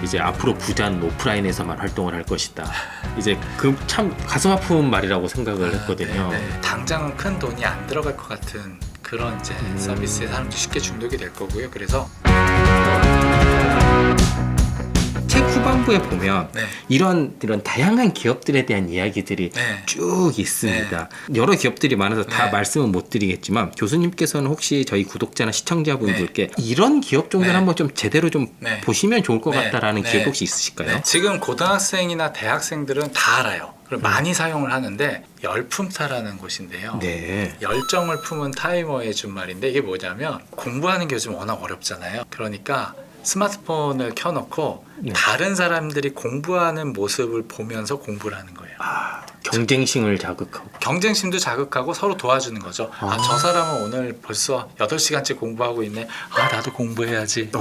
이제 앞으로 부자는 오프라인에서만 활동을 할 것이다. 이제 그 참 가슴 아픈 말이라고 생각을 했거든요. 당장은 큰 돈이 안 들어갈 것 같은 그런 이제 서비스에 사람들이 쉽게 중독이 될 거고요. 그래서 책 후반부에 보면 네. 이런 다양한 기업들에 대한 이야기들이 네. 쭉 있습니다. 여러 기업들이 많아서 다 네. 말씀은 못 드리겠지만 교수님께서는 혹시 저희 구독자나 시청자분들께 이런 기업 정도는 한번 좀 제대로 좀 보시면 좋을 것 같다라는 기업 혹시 있으실까요? 지금 고등학생이나 대학생들은 다 알아요. 그리고 많이 사용을 하는데 열품타라는 곳인데요. 네. 열정을 품은 타이머의 준말인데 이게 뭐냐면 공부하는 게 요즘 워낙 어렵잖아요. 그러니까 스마트폰을 켜놓고 다른 사람들이 공부하는 모습을 보면서 공부를 하는 거예요. 경쟁심을 자극하고 경쟁심도 자극하고 서로 도와주는 거죠. 저 사람은 오늘 벌써 8시간째 공부하고 있네. 나도 공부해야지.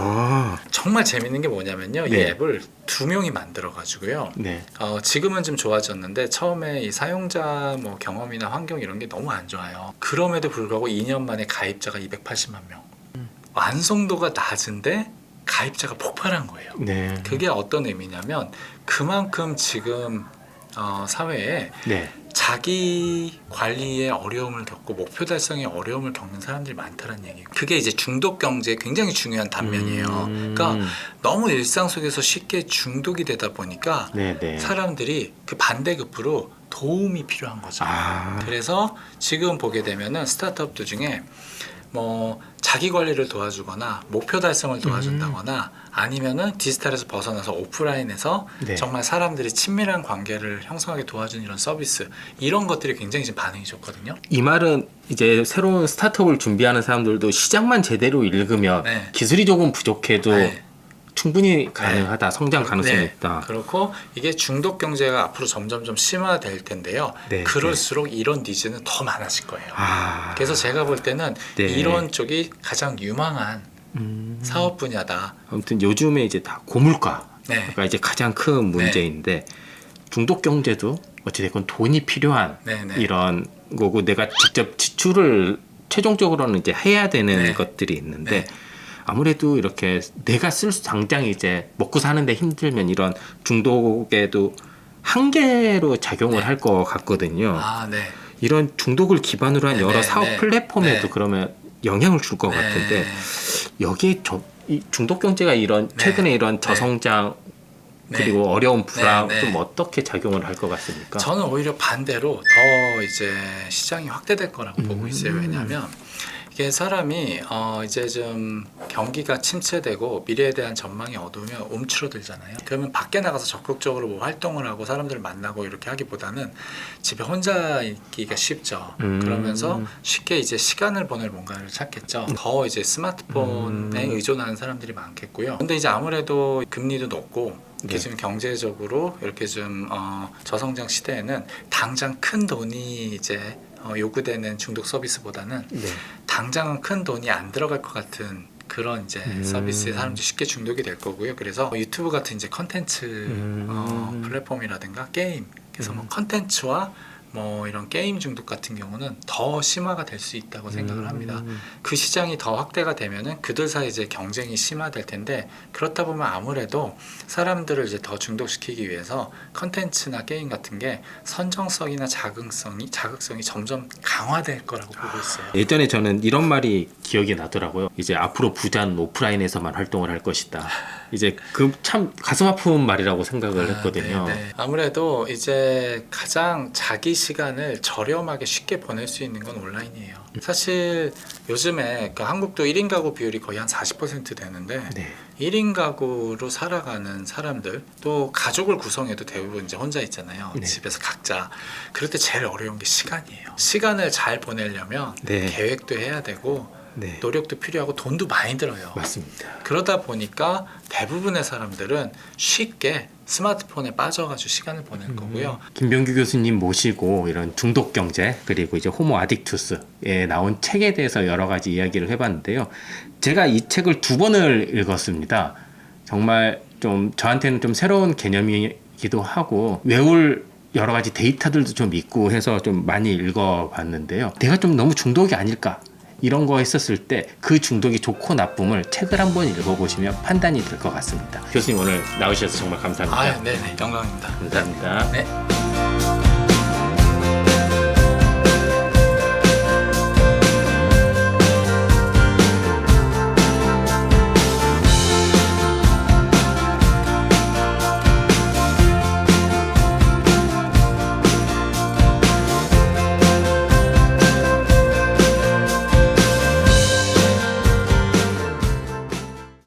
정말 재밌는 게 뭐냐면요. 이 앱을 2명이 만들어 가지고요. 지금은 좀 좋아졌는데 처음에 이 사용자 뭐 경험이나 환경 이런 게 너무 안 좋아요. 그럼에도 불구하고 2년 만에 가입자가 280만 명. 완성도가 낮은데 가입자가 폭발한 거예요. 그게 어떤 의미냐면 그만큼 지금 사회에 자기 관리에 어려움을 겪고 목표 달성에 어려움을 겪는 사람들이 많다는 얘기예요. 그게 이제 중독 경제의 굉장히 중요한 단면이에요. 그러니까 너무 일상 속에서 쉽게 중독이 되다 보니까 사람들이 그 반대급부로 도움이 필요한 거죠. 그래서 지금 보게 되면은 스타트업들 중에 뭐 자기 관리를 도와주거나 목표 달성을 도와준다거나 아니면은 디지털에서 벗어나서 오프라인에서 정말 사람들이 친밀한 관계를 형성하게 도와주는 이런 서비스, 이런 것들이 굉장히 지금 반응이 좋거든요. 이 말은 이제 새로운 스타트업을 준비하는 사람들도 시장만 제대로 읽으면 기술이 조금 부족해도 충분히 가능하다, 성장 가능성이 있다. 그렇고 이게 중독 경제가 앞으로 점점 좀 심화될 텐데요. 그럴수록 이런 니즈는 더 많아질 거예요. 그래서 제가 볼 때는 이런 쪽이 가장 유망한 사업 분야다. 아무튼 요즘에 이제 다 고물가가 이제 가장 큰 문제인데 중독 경제도 어찌됐건 돈이 필요한 이런 거고 내가 직접 지출을 최종적으로는 이제 해야 되는 것들이 있는데 아무래도 이렇게 내가 당장 이제 먹고 사는데 힘들면 이런 중독에도 한계로 작용을 할 것 같거든요. 이런 중독을 기반으로 한 여러 사업 플랫폼에도 그러면 영향을 줄 것 같은데 여기에 이 중독 경제가 이런 최근에 이런 저성장 그리고 어려운 불황 좀 어떻게 작용을 할 것 같습니까? 저는 오히려 반대로 더 이제 시장이 확대될 거라고 보고 있어요. 왜냐하면 이게 사람이 이제 좀 경기가 침체되고 미래에 대한 전망이 어두우면 움츠러들잖아요. 그러면 밖에 나가서 적극적으로 뭐 활동을 하고 사람들을 만나고 이렇게 하기보다는 집에 혼자 있기가 쉽죠. 그러면서 쉽게 이제 시간을 보낼 뭔가를 찾겠죠. 더 이제 스마트폰에 의존하는 사람들이 많겠고요. 근데 이제 아무래도 금리도 높고 지금 경제적으로 이렇게 좀 저성장 시대에는 당장 큰 돈이 이제 요구되는 중독 서비스보다는 당장은 큰 돈이 안 들어갈 것 같은 그런 이제 서비스에 사람들이 쉽게 중독이 될 거고요. 그래서 유튜브 같은 이제 컨텐츠 플랫폼이라든가 게임, 그래서 뭐 컨텐츠와 뭐 이런 게임 중독 같은 경우는 더 심화가 될 수 있다고 생각을 합니다. 그 시장이 더 확대가 되면은 그들 사이 이제 경쟁이 심화될 텐데 그렇다 보면 아무래도 사람들을 이제 더 중독시키기 위해서 컨텐츠나 게임 같은 게 선정성이나 자극성이 점점 강화될 거라고 보고 있어요. 예전에 저는 이런 말이 기억이 나더라고요. 이제 앞으로 부자는 오프라인에서만 활동을 할 것이다. 이제 그 참 가슴 아픈 말이라고 생각을 했거든요. 아무래도 이제 가장 자기 시간을 저렴하게 쉽게 보낼 수 있는 건 온라인이에요. 사실 요즘에 그 한국도 1인 가구 비율이 거의 한 40% 되는데 1인 가구로 살아가는 사람들, 또 가족을 구성해도 대부분 이제 혼자 있잖아요. 집에서 각자. 그럴 때 제일 어려운 게 시간이에요. 시간을 잘 보내려면 계획도 해야 되고 노력도 필요하고 돈도 많이 들어요. 맞습니다. 그러다 보니까 대부분의 사람들은 쉽게 스마트폰에 빠져가지고 시간을 보낼 거고요. 김병규 교수님 모시고 이런 중독 경제 그리고 이제 호모 아딕투스에 나온 책에 대해서 여러 가지 이야기를 해봤는데요. 제가 이 책을 2번을 읽었습니다. 정말 좀 저한테는 좀 새로운 개념이기도 하고 외울 여러 가지 데이터들도 좀 있고 해서 좀 많이 읽어봤는데요. 내가 좀 너무 중독이 아닐까? 이런 거 했었을 때 그 중독이 좋고 나쁨을 책을 한번 읽어보시면 판단이 될 것 같습니다. 교수님 오늘 나오셔서 정말 감사합니다. 네네, 영광입니다. 감사합니다. 네.